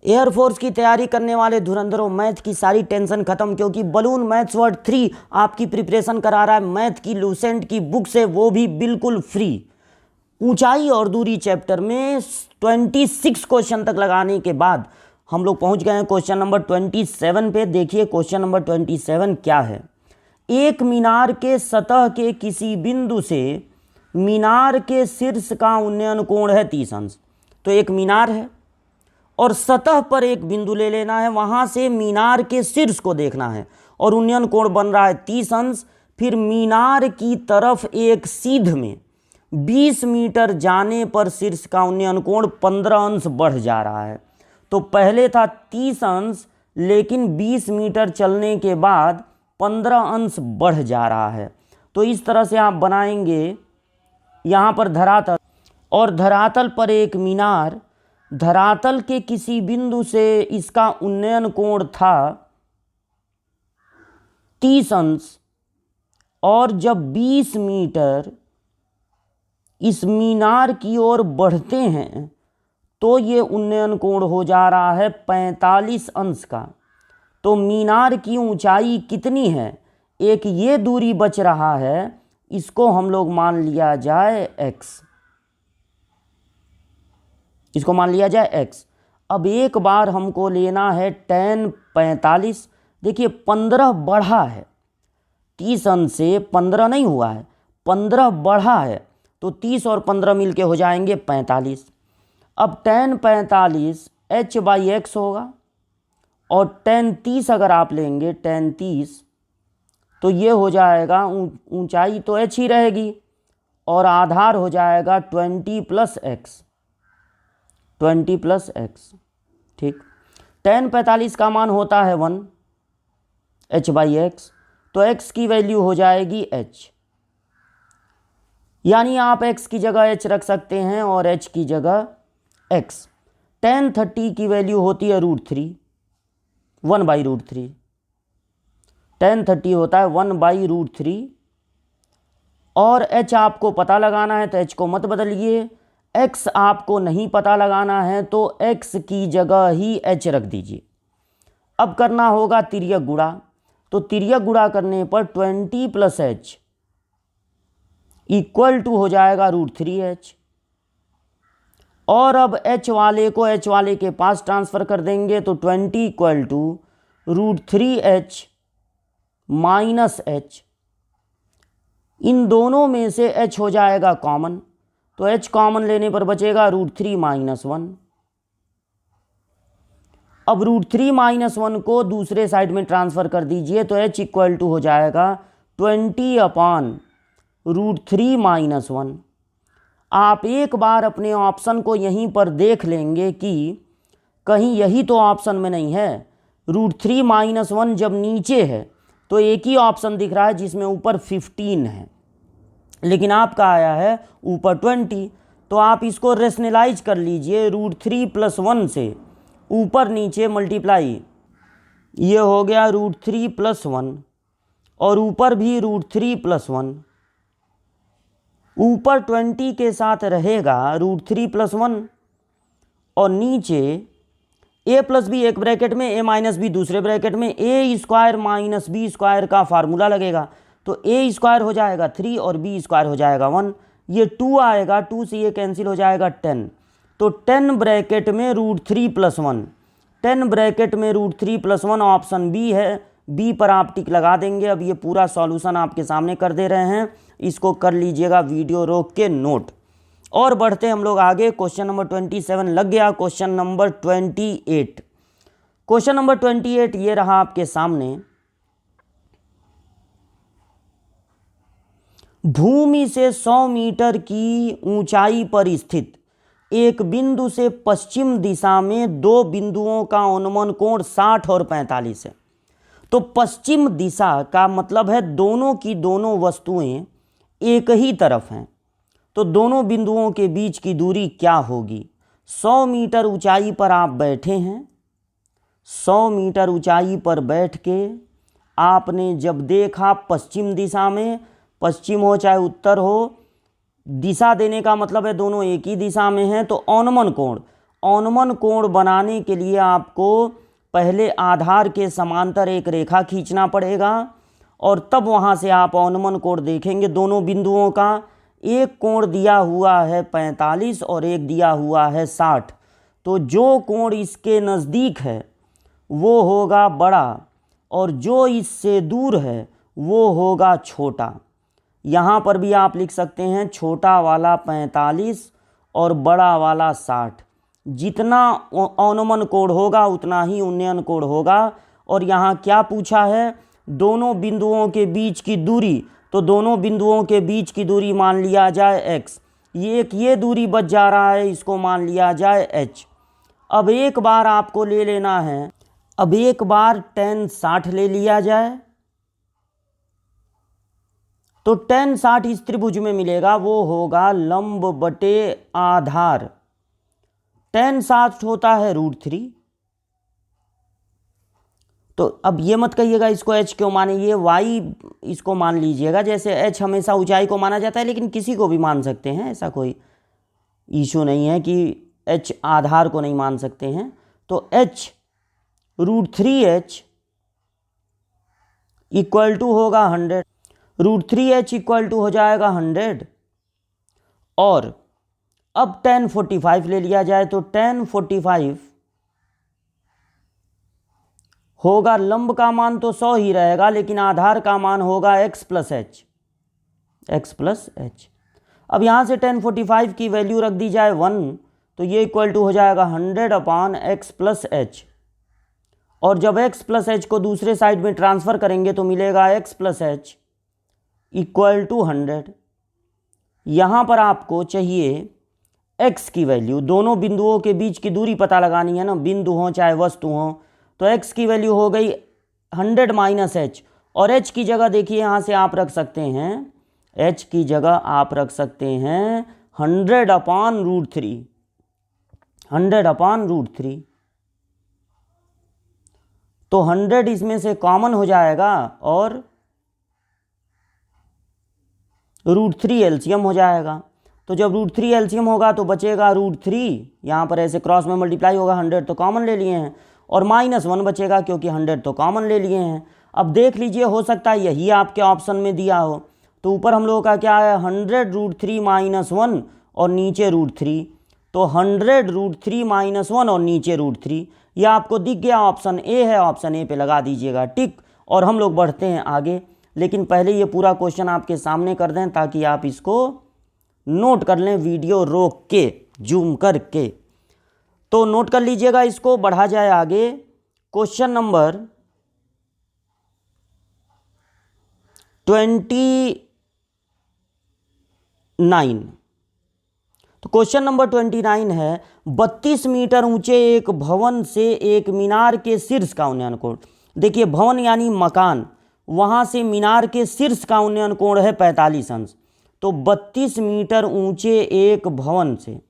Air force की तैयारी करने वाले धुरंधरों, मैथ की सारी टेंशन खत्म, क्योंकि बलून मैथ्स वर्ड 3 आपकी प्रिपरेशन करा रहा है मैथ की लूसेंट की बुक से, वो भी बिल्कुल फ्री। ऊंचाई और दूरी चैप्टर में 26 क्वेश्चन तक लगाने के बाद हम लोग पहुंच गए हैं क्वेश्चन नंबर 27 पे। देखिए क्वेश्चन नंबर 27 क्या है। एक मीनार के सतह के किसी बिंदु से मीनार के शीर्ष का उन्नयन कोण है 30 अंश। तो एक मीनार है और सतह पर एक बिंदु ले लेना है, वहां से मीनार के शीर्ष को देखना है और उन्नयन कोण बन रहा है 30 अंश। फिर मीनार की तरफ एक सीध में 20 मीटर जाने पर शीर्ष का उन्नयन कोण 15 अंश बढ़ जा रहा है। तो पहले था 30 अंश, लेकिन 20 मीटर चलने के बाद 15 अंश बढ़ जा रहा है। तो इस तरह से आप बनाएंगे यहाँ पर धरातल, और धरातल पर एक मीनार, धरातल के किसी बिंदु से इसका उन्नयन कोण था 30 अंश, और जब 20 मीटर इस मीनार की ओर बढ़ते हैं तो ये उन्नयन कोण हो जा रहा है 45 अंश का। तो मीनार की ऊंचाई कितनी है, एक ये दूरी बच रहा है, इसको हम लोग मान लिया जाए x, इसको मान लिया जाए x। अब एक बार हमको लेना है tan 45। देखिए 15 बढ़ा है, 30 अंश से 15 नहीं हुआ है, 15 बढ़ा है, तो 30 और 15 मिलके हो जाएंगे 45। अब tan 45 h/x होगा, और tan 30 अगर आप लेंगे tan 30, तो ये हो जाएगा, ऊंचाई तो h ही रहेगी और आधार हो जाएगा 20 + x, 20 + x। ठीक, tan 45 का मान होता है 1 h/x, तो x की वैल्यू हो जाएगी h, यानी आप x की जगह h रख सकते हैं और h की जगह x। tan 30 की वैल्यू होती है √3, 1/√3। tan 30 होता है 1/√3, और h आपको पता लगाना है तो h को मत बदलिए। x आपको नहीं पता लगाना है तो x की जगह ही h रख दीजिए। अब करना होगा तिर्यक गुणा, तो तिर्यक गुणा करने पर 20 + h = हो जाएगा √3h, और अब h वाले को h वाले के पास ट्रांसफ़र कर देंगे, तो 20 = √3h - h। इन दोनों में से h हो जाएगा कॉमन, तो h कॉमन लेने पर बचेगा √3 - 1। अब √3 - 1 को दूसरे साइड में ट्रांसफ़र कर दीजिए, तो h = हो जाएगा 20/√3 - 1। आप एक बार अपने ऑप्शन को यहीं पर देख लेंगे कि कहीं यही तो ऑप्शन में नहीं है। √3 - 1 जब नीचे है तो एक ही ऑप्शन दिख रहा है जिसमें ऊपर 15 है, लेकिन आपका आया है ऊपर 20। तो आप इसको रेशनलाइज कर लीजिए, √3 + 1 से ऊपर नीचे मल्टीप्लाई, ये हो गया √3 + 1, और ऊपर भी √3 + 1, ऊपर 20 के साथ रहेगा √3 + 1, और नीचे a + b एक ब्रैकेट में, a - b दूसरे ब्रैकेट में, a² - b² का फार्मूला लगेगा, तो a² हो जाएगा 3 और b² हो जाएगा 1। ये 2 आएगा, 2 से ये कैंसिल हो जाएगा 10, तो 10 ब्रैकेट में √3 + 1, 10 ब्रैकेट में √3 + 1 ऑप्शन बी है। बी पर आप टिक लगा देंगे। अब ये पूरा सॉल्यूशन आपके सामने कर दे रहे हैं, इसको कर लीजिएगा वीडियो रोक के नोट। और बढ़ते हम लोग आगे। क्वेश्चन नंबर 27 लग गया। क्वेश्चन नंबर 28, क्वेश्चन नंबर 28 ये रहा आपके सामने। भूमि से 100 मीटर की ऊंचाई पर स्थित एक बिंदु से पश्चिम दिशा में दो बिंदुओं का अनुमान कोण 60 और 45 है। तो पश्चिम दिशा का मतलब है दोनों की दोनों वस्तुएं एक ही तरफ हैं, तो दोनों बिंदुओं के बीच की दूरी क्या होगी। 100 मीटर ऊंचाई पर आप बैठे हैं, 100 मीटर ऊंचाई पर बैठ के आपने जब देखा पश्चिम दिशा में, पश्चिम हो चाहे उत्तर हो, दिशा देने का मतलब है दोनों एक ही दिशा में हैं, तो अनुमान कोण, औनमन कोण बनाने के लिए आपको पहले आधार के समांतर एक रेखा खींचना पड़ेगा और तब वहाँ से आप औनमन कोण देखेंगे दोनों बिंदुओं का। एक कोण दिया हुआ है 45 और एक दिया हुआ है 60। तो जो कोण इसके नज़दीक है वो होगा बड़ा और जो इससे दूर है वो होगा छोटा। यहाँ पर भी आप लिख सकते हैं छोटा वाला 45 और बड़ा वाला 60। जितना औनमन कोण होगा उतना ही उन्नयन कोण होगा। और यहाँ क्या पूछा है, दोनों बिंदुओं के बीच की दूरी। तो दोनों बिंदुओं के बीच की दूरी मान लिया जाए x। ये दूरी बच जा रहा है, इसको मान लिया जाए h। अब एक बार आपको ले लेना है, अब एक बार tan 60 ले लिया जाए। तो tan 60 इस त्रिभुज में मिलेगा, वो होगा लंब बटे आधार। tan 60 होता है √3। तो अब ये मत कहिएगा इसको h क्यों माने, ये y इसको मान लीजिएगा। जैसे h हमेशा ऊंचाई को माना जाता है, लेकिन किसी को भी मान सकते हैं, ऐसा कोई इशू नहीं है कि h आधार को नहीं मान सकते हैं। तो h √3h इक्वल टू होगा 100। √3h इक्वल टू हो जाएगा 100। और अब tan 45 ले लिया जाए तो tan 45 होगा, लंब का मान तो 100 ही रहेगा लेकिन आधार का मान होगा x प्लस h। अब यहाँ से tan 45 की वैल्यू रख दी जाए 1, तो ये इक्वल टू हो जाएगा 100/x प्लस h। और जब x प्लस h को दूसरे साइड में ट्रांसफ़र करेंगे तो मिलेगा x plus h equal to 100। यहाँ पर आपको चाहिए x की वैल्यू, दोनों बिंदुओं के बीच की दूरी पता लगानी है ना, बिंदु हो चाहे वस्तु हो। तो x की वैल्यू हो गई 100 माइनस h। और h की जगह देखिए यहाँ से आप रख सकते हैं, h की जगह आप रख सकते हैं 100/√3। 100/√3। तो 100 इसमें से कॉमन हो जाएगा और √3 एलसीएम हो जाएगा। तो जब √3 एलसीएम होगा तो बचेगा √3, यहाँ पर ऐसे क्रॉस में मल्टीप्लाई होगा, 100 तो कॉमन ले लिए हैं, और -1 बचेगा क्योंकि 100 तो कॉमन ले लिए हैं। अब देख लीजिए, हो सकता है यही आपके ऑप्शन में दिया हो। तो ऊपर हम लोगों का क्या है 100√3 -1 और नीचे √3। तो 100√3 -1 और नीचे √3, यह आपको दिख गया, ऑप्शन ए है। ऑप्शन ए पे लगा दीजिएगा टिक और हम लोग बढ़ते हैं आगे। लेकिन पहले ये पूरा क्वेश्चन आपके सामने कर दें ताकि आप इसको नोट कर लें, वीडियो रोक के जूम करके। तो नोट कर लीजिएगा इसको, बढ़ा जाए आगे। Question number 29। तो क्वेश्चन नंबर 29 है, 32 मीटर ऊंचे एक भवन से एक मीनार के शीर्ष का उन्नयन कोण। देखिए भवन यानी मकान, वहाँ से मीनार के शीर्ष का उन्नयन कोण है 45 अंश। तो 32 मीटर ऊंचे एक भवन से,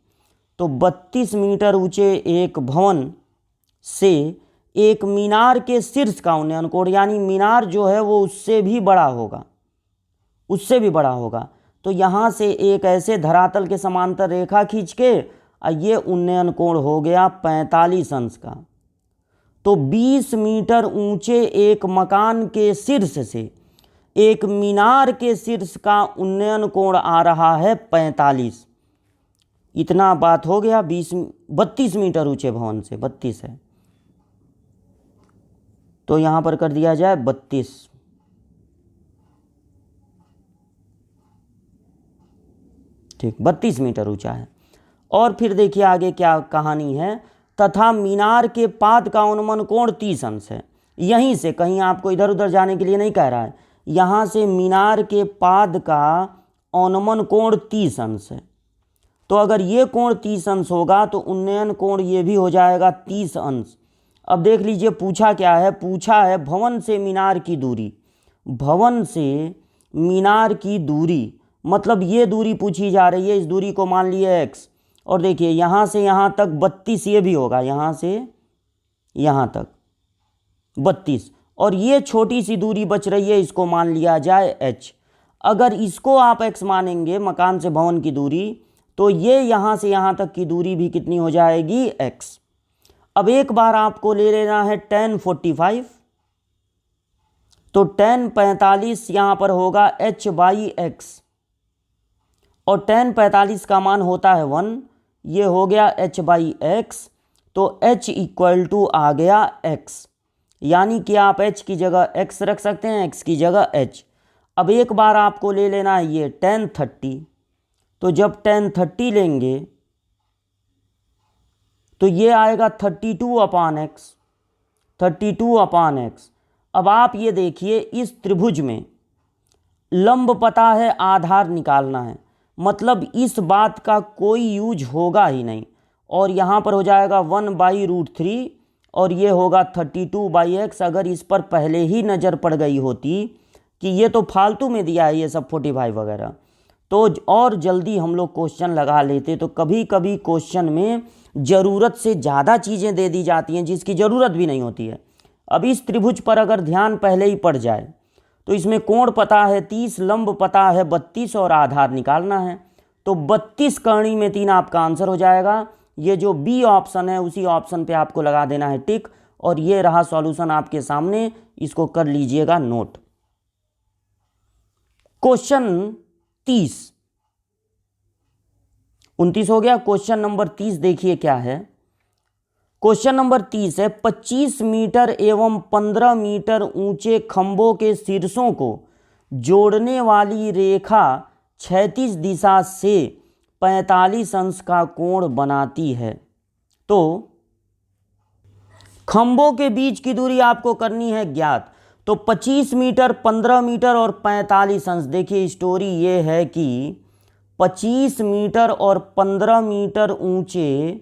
तो 32 मीटर ऊंचे एक भवन से एक मीनार के शीर्ष का उन्नयन कोण, यानी मीनार जो है वो उससे भी बड़ा होगा, उससे भी बड़ा होगा। तो यहाँ से एक ऐसे धरातल के समांतर रेखा खींच के ये उन्नयन कोण हो गया 45 अंश का। तो 20 मीटर ऊंचे एक मकान के शीर्ष से एक मीनार के शीर्ष का उन्नयन कोण आ रहा है 45। इतना बात हो गया। 32 मीटर ऊंचे भवन से, 32 है तो यहाँ पर कर दिया जाए 32। ठीक, 32 मीटर ऊंचा है। और फिर देखिए आगे क्या कहानी है, तथा मीनार के पाद का अनुमान कोण 30 अंश है। यहीं से कहीं आपको इधर उधर जाने के लिए नहीं कह रहा है, यहाँ से मीनार के पाद का अनुमान कोण 30 अंश है। तो अगर ये कोण 30 अंश होगा तो उन्नयन कोण ये भी हो जाएगा 30 अंश। अब देख लीजिए पूछा क्या है, पूछा है भवन से मीनार की दूरी। भवन से मीनार की दूरी मतलब ये दूरी पूछी जा रही है, इस दूरी को मान लिए x। और देखिए यहाँ से यहाँ तक 32 ये भी होगा, यहाँ से यहाँ तक 32, और ये छोटी सी दूरी बच रही है, इसको मान लिया जाए h। अगर इसको आप x मानेंगे, मकान से भवन की दूरी, तो ये यहाँ से यहाँ तक की दूरी भी कितनी हो जाएगी, x। अब एक बार आपको ले लेना है tan 45, तो tan 45 यहाँ पर होगा h/x, और tan 45 का मान होता है 1, ये हो गया h/x, तो h इक्वल टू आ गया x, यानी कि आप h की जगह x रख सकते हैं, x की जगह h। अब एक बार आपको ले लेना है ये tan 30, तो जब tan 30 लेंगे तो ये आएगा 32/x, 32/x। अब आप ये देखिए, इस त्रिभुज में लंब पता है, आधार निकालना है, मतलब इस बात का कोई यूज होगा ही नहीं, और यहाँ पर हो जाएगा 1/√3 और ये होगा 32/x। अगर इस पर पहले ही नज़र पड़ गई होती कि ये तो फालतू में दिया है ये सब 45 वगैरह, तो और जल्दी हम लोग क्वेश्चन लगा लेते। तो कभी कभी क्वेश्चन में ज़रूरत से ज़्यादा चीज़ें दे दी जाती हैं जिसकी ज़रूरत भी नहीं होती है। अब इस त्रिभुज पर अगर ध्यान पहले ही पड़ जाए तो इसमें कोण पता है 30, लंब पता है 32 और आधार निकालना है, तो 32 करणी में 3 आपका आंसर हो जाएगा। ये जो बी ऑप्शन है उसी ऑप्शन पे आपको लगा देना है टिक, और ये रहा सॉल्यूशन आपके सामने, इसको कर लीजिएगा नोट। क्वेश्चन 29 हो गया। क्वेश्चन नंबर 30 देखिए क्या है। क्वेश्चन नंबर 30 है, 25 मीटर एवं 15 मीटर ऊंचे खंभों के शीर्षों को जोड़ने वाली रेखा क्षैतिज दिशा से 45 अंश का कोण बनाती है। तो खंभों के बीच की दूरी आपको करनी है ज्ञात, तो 25 मीटर, 15 मीटर और 45 अंश। देखिए स्टोरी ये है कि 25 मीटर और 15 मीटर ऊंचे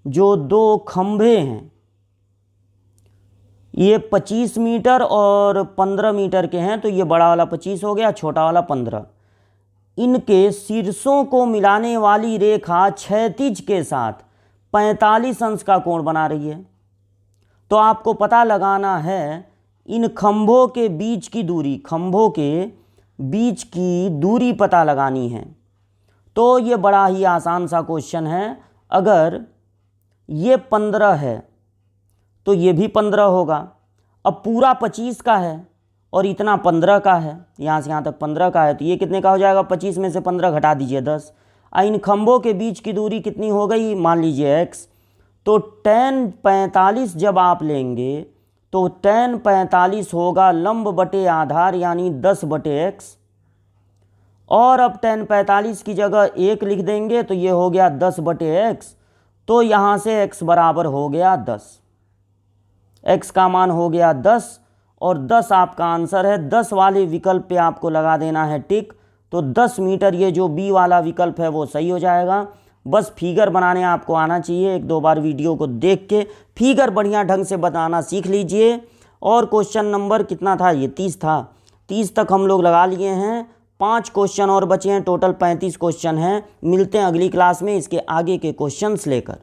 जो दो खंभे हैं, ये 25 मीटर और 15 मीटर के हैं, तो ये बड़ा वाला 25 हो गया, छोटा वाला 15। इनके शीर्षों को मिलाने वाली रेखा क्षैतिज के साथ 45 अंश का कोण बना रही है। तो आपको पता लगाना है इन खंभों के बीच की दूरी, खंभों के बीच की दूरी पता लगानी है। तो ये बड़ा ही आसान सा क्वेश्चन है। अगर ये 15 है तो ये भी 15 होगा। अब पूरा 25 का है और इतना 15 का है, यहाँ से यहाँ तक 15 का है, तो ये कितने का हो जाएगा, 25 में से 15 घटा दीजिए 10। इन खंभों के बीच की दूरी कितनी हो गई, मान लीजिए x। तो tan 45 जब आप लेंगे तो tan 45 होगा लंब बटे आधार यानी 10/x, और अब tan 45 की जगह 1 लिख देंगे तो ये हो गया 10/x। तो यहाँ से x बराबर हो गया 10, x का मान हो गया 10 और 10 आपका आंसर है। 10 वाले विकल्प पे आपको लगा देना है टिक। तो 10 मीटर ये जो बी वाला विकल्प है वो सही हो जाएगा। बस फिगर बनाने आपको आना चाहिए, 1-2 बार वीडियो को देख के फिगर बढ़िया ढंग से बनाना सीख लीजिए। और क्वेश्चन नंबर कितना था, ये 30 था, 30 तक हम लोग लगा लिए हैं। 5 क्वेश्चन और बचे हैं, टोटल 35 क्वेश्चन हैं। मिलते हैं अगली क्लास में इसके आगे के क्वेश्चंस लेकर।